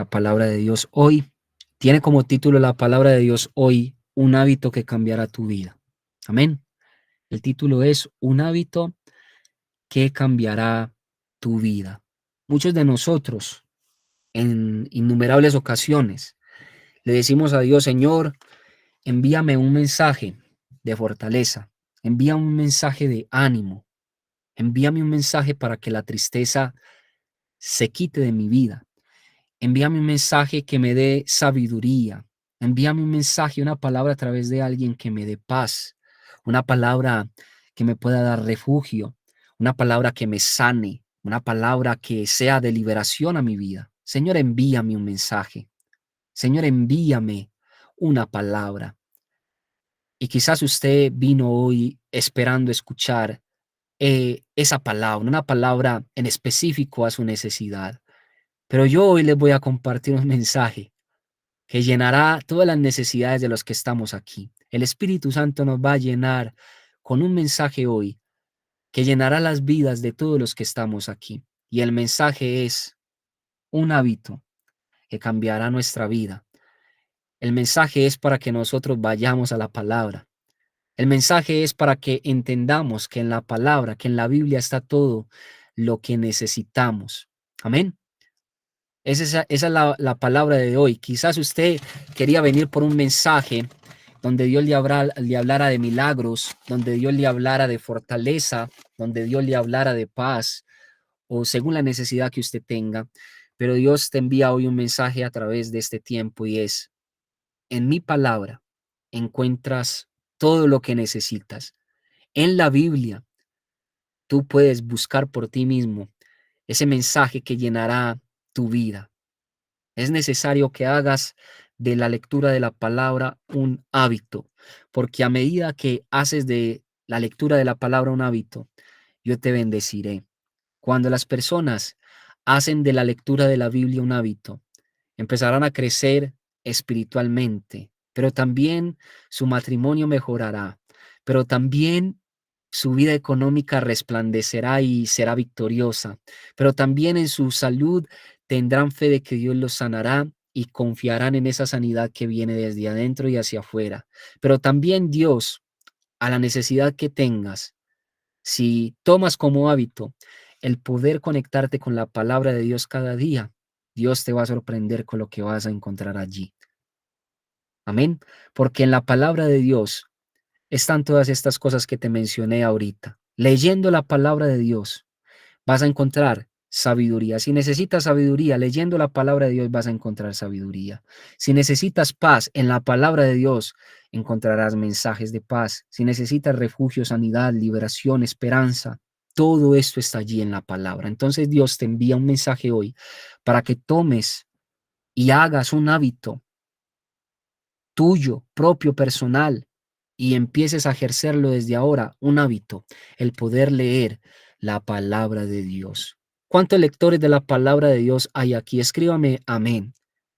La palabra de Dios hoy tiene como título la palabra de Dios hoy, un hábito que cambiará tu vida. Amén. El título es un hábito que cambiará tu vida. Muchos de nosotros en innumerables ocasiones le decimos a Dios: Señor, envíame un mensaje de fortaleza, envíame un mensaje de ánimo, envíame un mensaje para que la tristeza se quite de mi vida. Envíame un mensaje que me dé sabiduría. Envíame un mensaje, una palabra a través de alguien que me dé paz. Una palabra que me pueda dar refugio. Una palabra que me sane. Una palabra que sea de liberación a mi vida. Señor, envíame un mensaje. Señor, envíame una palabra. Y quizás usted vino hoy esperando escuchar esa palabra, una palabra en específico a su necesidad. Pero yo hoy les voy a compartir un mensaje que llenará todas las necesidades de los que estamos aquí. El Espíritu Santo nos va a llenar con un mensaje hoy que llenará las vidas de todos los que estamos aquí. Y el mensaje es un hábito que cambiará nuestra vida. El mensaje es para que nosotros vayamos a la palabra. El mensaje es para que entendamos que en la palabra, que en la Biblia está todo lo que necesitamos. Amén. Esa es la palabra de hoy. Quizás usted quería venir por un mensaje donde Dios le hablara de milagros, donde Dios le hablara de fortaleza, donde Dios le hablara de paz, o según la necesidad que usted tenga. Pero Dios te envía hoy un mensaje a través de este tiempo y es: en mi palabra encuentras todo lo que necesitas. En la Biblia tú puedes buscar por ti mismo ese mensaje que llenará tu vida. Es necesario que hagas de la lectura de la palabra un hábito, porque a medida que haces de la lectura de la palabra un hábito, yo te bendeciré. Cuando las personas hacen de la lectura de la Biblia un hábito, empezarán a crecer espiritualmente, pero también su matrimonio mejorará, pero también su vida económica resplandecerá y será victoriosa, pero también en su salud tendrán fe de que Dios los sanará y confiarán en esa sanidad que viene desde adentro y hacia afuera. Pero también Dios, a la necesidad que tengas, si tomas como hábito el poder conectarte con la palabra de Dios cada día, Dios te va a sorprender con lo que vas a encontrar allí. Amén. Porque en la palabra de Dios están todas estas cosas que te mencioné ahorita. Leyendo la palabra de Dios vas a encontrar sabiduría. Si necesitas sabiduría, leyendo la palabra de Dios vas a encontrar sabiduría. Si necesitas paz, en la palabra de Dios encontrarás mensajes de paz. Si necesitas refugio, sanidad, liberación, esperanza, todo esto está allí en la palabra. Entonces Dios te envía un mensaje hoy para que tomes y hagas un hábito tuyo, propio, personal, y empieces a ejercerlo desde ahora, un hábito, el poder leer la palabra de Dios. ¿Cuántos lectores de la palabra de Dios hay aquí? Escríbame amén.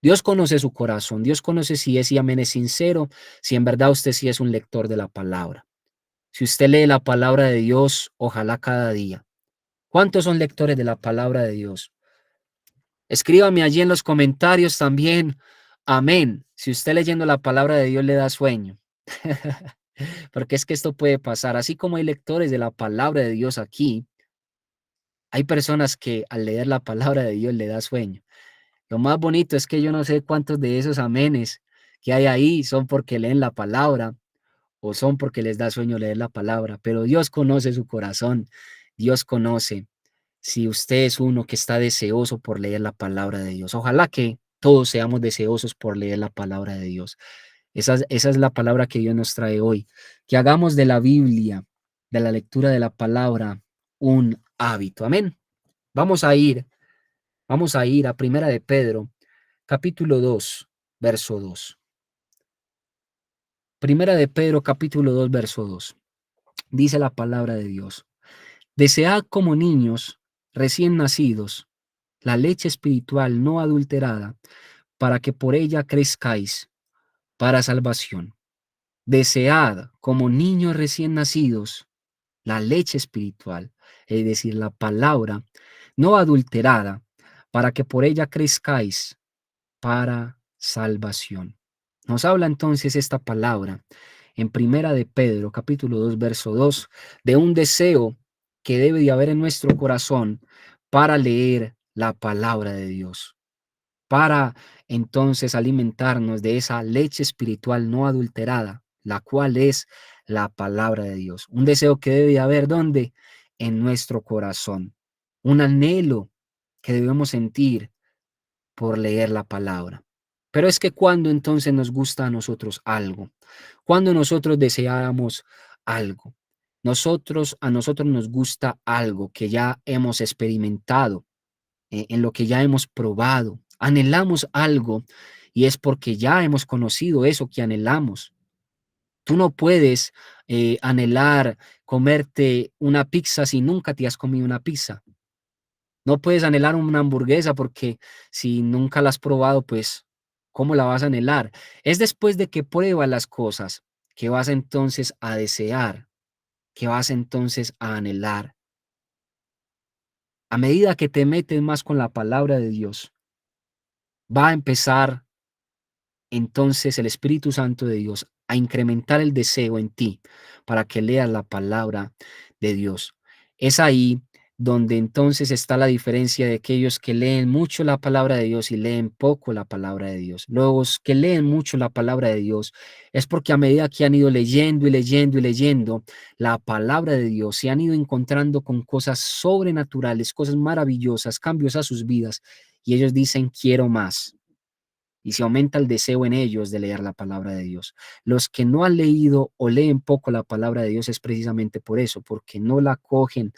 Dios conoce su corazón, Dios conoce si ese amén es sincero, si en verdad usted sí es un lector de la palabra. Si usted lee la palabra de Dios, ojalá cada día. ¿Cuántos son lectores de la palabra de Dios? Escríbame allí en los comentarios también. Amén. Si usted leyendo la palabra de Dios le da sueño. Porque es que esto puede pasar. Así como hay lectores de la palabra de Dios aquí, hay personas que al leer la palabra de Dios le da sueño. Lo más bonito es que yo no sé cuántos de esos amenes que hay ahí son porque leen la palabra o son porque les da sueño leer la palabra, pero Dios conoce su corazón. Dios conoce si usted es uno que está deseoso por leer la palabra de Dios. Ojalá que todos seamos deseosos por leer la palabra de Dios. Esa es la palabra que Dios nos trae hoy. Que hagamos de la Biblia, de la lectura de la palabra, un hábito. Amén. Vamos a ir, vamos a ir a Primera de Pedro, capítulo 2, verso 2. Primera de Pedro, capítulo 2, verso 2. Dice la palabra de Dios: desead como niños recién nacidos la leche espiritual no adulterada, para que por ella crezcáis para salvación. Desead como niños recién nacidos la leche espiritual, es decir, la palabra no adulterada, para que por ella crezcáis para salvación. Nos habla entonces esta palabra en Primera de Pedro, capítulo 2, verso 2, de un deseo que debe de haber en nuestro corazón para leer la palabra de Dios, para entonces alimentarnos de esa leche espiritual no adulterada, la cual es la palabra de Dios. Un deseo que debe de haber, ¿dónde? En nuestro corazón. Un anhelo que debemos sentir por leer la palabra. Pero es que cuando entonces nos gusta a nosotros algo, cuando nosotros deseamos algo, a nosotros nos gusta algo que ya hemos experimentado, en lo que ya hemos probado, anhelamos algo y es porque ya hemos conocido eso que anhelamos. Tú no puedes anhelar comerte una pizza si nunca te has comido una pizza. No puedes anhelar una hamburguesa porque si nunca la has probado, pues, ¿cómo la vas a anhelar? Es después de que pruebas las cosas que vas entonces a desear, que vas entonces a anhelar. A medida que te metes más con la palabra de Dios, va a empezar entonces el Espíritu Santo de Dios a incrementar el deseo en ti para que leas la palabra de Dios. Es ahí donde entonces está la diferencia de aquellos que leen mucho la palabra de Dios y leen poco la palabra de Dios. Los que leen mucho la palabra de Dios es porque a medida que han ido leyendo y leyendo y leyendo la palabra de Dios, se han ido encontrando con cosas sobrenaturales, cosas maravillosas, cambios a sus vidas y ellos dicen, quiero más y se aumenta el deseo en ellos de leer la palabra de Dios. Los que no han leído o leen poco la palabra de Dios es precisamente por eso, porque no la cogen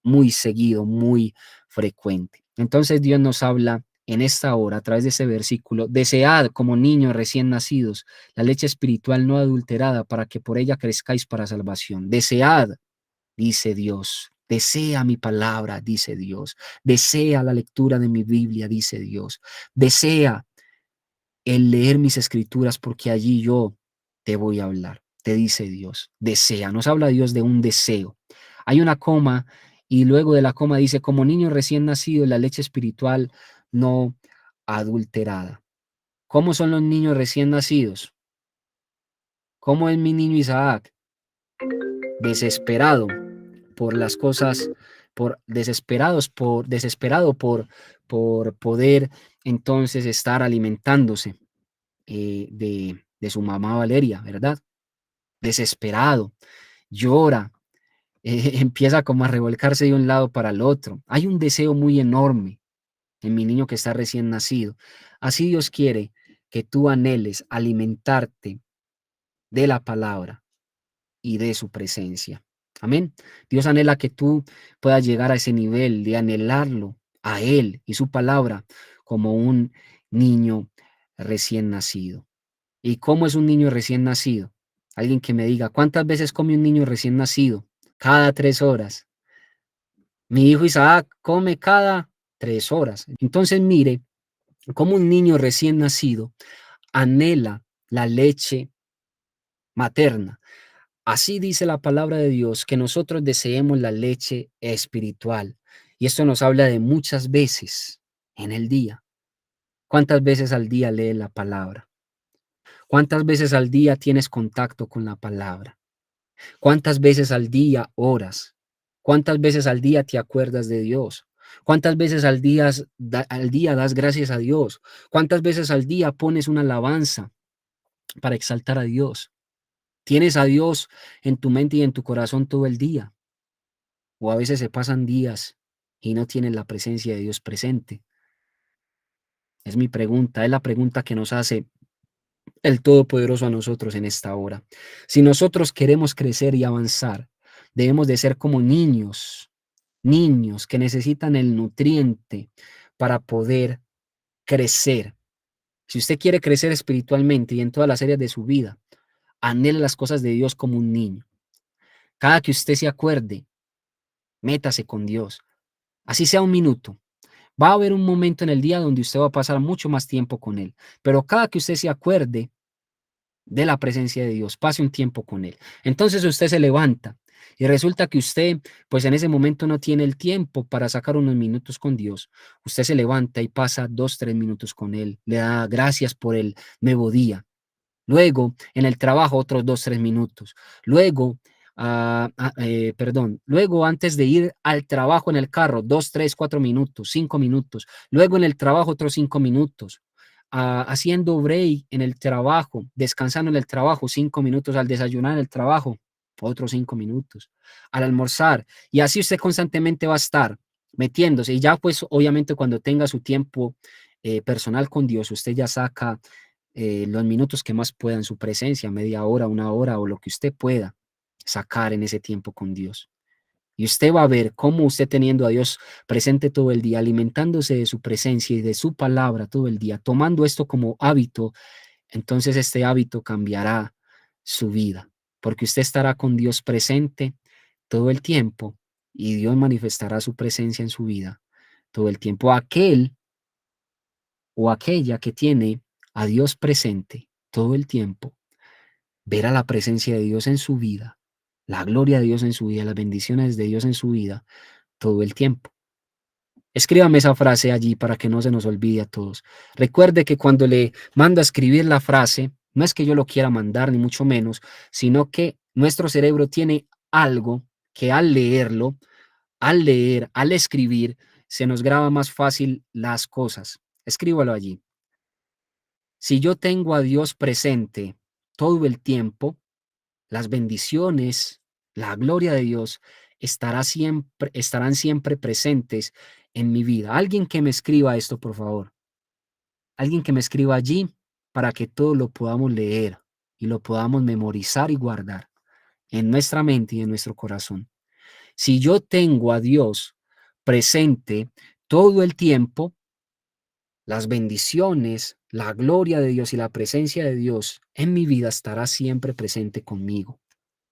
muy seguido, muy frecuente. Entonces Dios nos habla en esta hora a través de ese versículo: desead como niños recién nacidos la leche espiritual no adulterada para que por ella crezcáis para salvación. Desead, dice Dios. Desea mi palabra, dice Dios. Desea la lectura de mi Biblia, dice Dios. Desea el leer mis escrituras porque allí yo te voy a hablar, te dice Dios. Desea, nos habla Dios de un deseo. Hay una coma y luego de la coma dice, como niño recién nacido, la leche espiritual no adulterada. ¿Cómo son los niños recién nacidos? ¿Cómo es mi niño Isaac? Desesperado por las cosas, desesperado por poder entonces estar alimentándose de su mamá Valeria, ¿verdad? Desesperado, llora, empieza como a revolcarse de un lado para el otro. Hay un deseo muy enorme en mi niño que está recién nacido. Así Dios quiere que tú anheles alimentarte de la palabra y de su presencia. Amén. Dios anhela que tú puedas llegar a ese nivel de anhelarlo a Él y su palabra como un niño recién nacido. ¿Y cómo es un niño recién nacido? Alguien que me diga, ¿cuántas veces come un niño recién nacido? Cada 3 horas. Mi hijo Isaac come cada 3 horas. Entonces mire cómo un niño recién nacido anhela la leche materna. Así dice la palabra de Dios, que nosotros deseemos la leche espiritual. Y esto nos habla de muchas veces en el día. ¿Cuántas veces al día lees la palabra? ¿Cuántas veces al día tienes contacto con la palabra? ¿Cuántas veces al día oras? ¿Cuántas veces al día te acuerdas de Dios? ¿Cuántas veces al día das gracias a Dios? ¿Cuántas veces al día pones una alabanza para exaltar a Dios? ¿Tienes a Dios en tu mente y en tu corazón todo el día? ¿O a veces se pasan días y no tienes la presencia de Dios presente? Es mi pregunta, es la pregunta que nos hace el Todopoderoso a nosotros en esta hora. Si nosotros queremos crecer y avanzar, debemos de ser como niños, niños que necesitan el nutriente para poder crecer. Si usted quiere crecer espiritualmente y en todas las áreas de su vida, anhele las cosas de Dios como un niño. Cada que usted se acuerde, métase con Dios, así sea un minuto. Va a haber un momento en el día donde usted va a pasar mucho más tiempo con Él, pero cada que usted se acuerde de la presencia de Dios, pase un tiempo con Él. Entonces usted se levanta y resulta que usted, pues en ese momento no tiene el tiempo para sacar unos minutos con Dios. Usted se levanta y pasa 2, 3 minutos con Él, le da gracias por el nuevo día. Luego, en el trabajo, otros 2, 3 minutos. Luego, luego antes de ir al trabajo en el carro, 2, 3, 4 minutos, 5 minutos. Luego en el trabajo, otros 5 minutos. Haciendo break en el trabajo, descansando en el trabajo, 5 minutos. Al desayunar en el trabajo, otros 5 minutos. Al almorzar. Y así usted constantemente va a estar metiéndose. Y ya, pues, obviamente, cuando tenga su tiempo personal con Dios, usted ya saca los minutos que más pueda en su presencia, media hora, 1 hora o lo que usted pueda sacar en ese tiempo con Dios. Y usted va a ver cómo usted teniendo a Dios presente todo el día, alimentándose de su presencia y de su palabra todo el día, tomando esto como hábito, entonces este hábito cambiará su vida, porque usted estará con Dios presente todo el tiempo y Dios manifestará su presencia en su vida todo el tiempo. Aquel o aquella que tiene a Dios presente todo el tiempo, verá la presencia de Dios en su vida, la gloria de Dios en su vida, las bendiciones de Dios en su vida todo el tiempo. Escríbame esa frase allí para que no se nos olvide a todos. Recuerde que cuando le mando a escribir la frase, no es que yo lo quiera mandar, ni mucho menos, sino que nuestro cerebro tiene algo que al leerlo, al leer, al escribir, se nos graba más fácil las cosas. Escríbalo allí. Si yo tengo a Dios presente todo el tiempo, las bendiciones, la gloria de Dios estarán siempre presentes en mi vida. Alguien que me escriba esto, por favor. Alguien que me escriba allí para que todo lo podamos leer y lo podamos memorizar y guardar en nuestra mente y en nuestro corazón. Si yo tengo a Dios presente todo el tiempo, las bendiciones, la gloria de Dios y la presencia de Dios en mi vida estará siempre presente conmigo.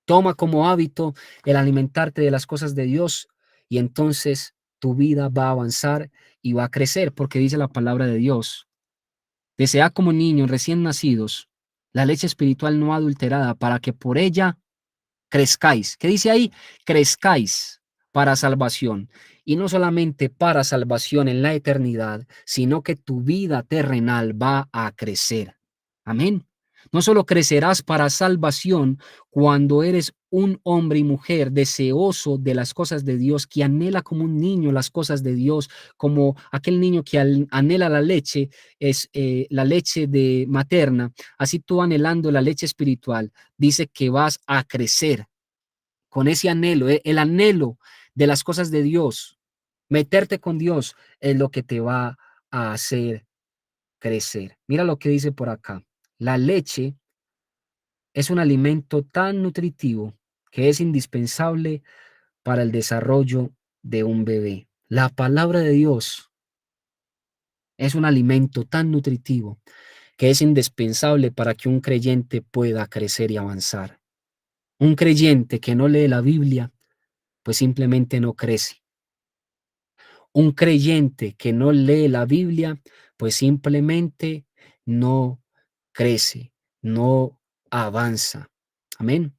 Toma como hábito el alimentarte de las cosas de Dios y entonces tu vida va a avanzar y va a crecer porque dice la palabra de Dios. Desea como niños recién nacidos la leche espiritual no adulterada para que por ella crezcáis. ¿Qué dice ahí? Crezcáis para salvación. Y no solamente para salvación en la eternidad, sino que tu vida terrenal va a crecer. Amén. No solo crecerás para salvación cuando eres un hombre y mujer deseoso de las cosas de Dios, que anhela como un niño las cosas de Dios, como aquel niño que anhela la leche, es la leche de materna, así tú anhelando la leche espiritual, dice que vas a crecer con ese anhelo, el anhelo de las cosas de Dios, meterte con Dios es lo que te va a hacer crecer. Mira lo que dice por acá. La leche es un alimento tan nutritivo que es indispensable para el desarrollo de un bebé. La palabra de Dios es un alimento tan nutritivo que es indispensable para que un creyente pueda crecer y avanzar. Un creyente que no lee la Biblia, pues simplemente no crece. Un creyente que no lee la Biblia, pues simplemente no crece, no avanza. Amén.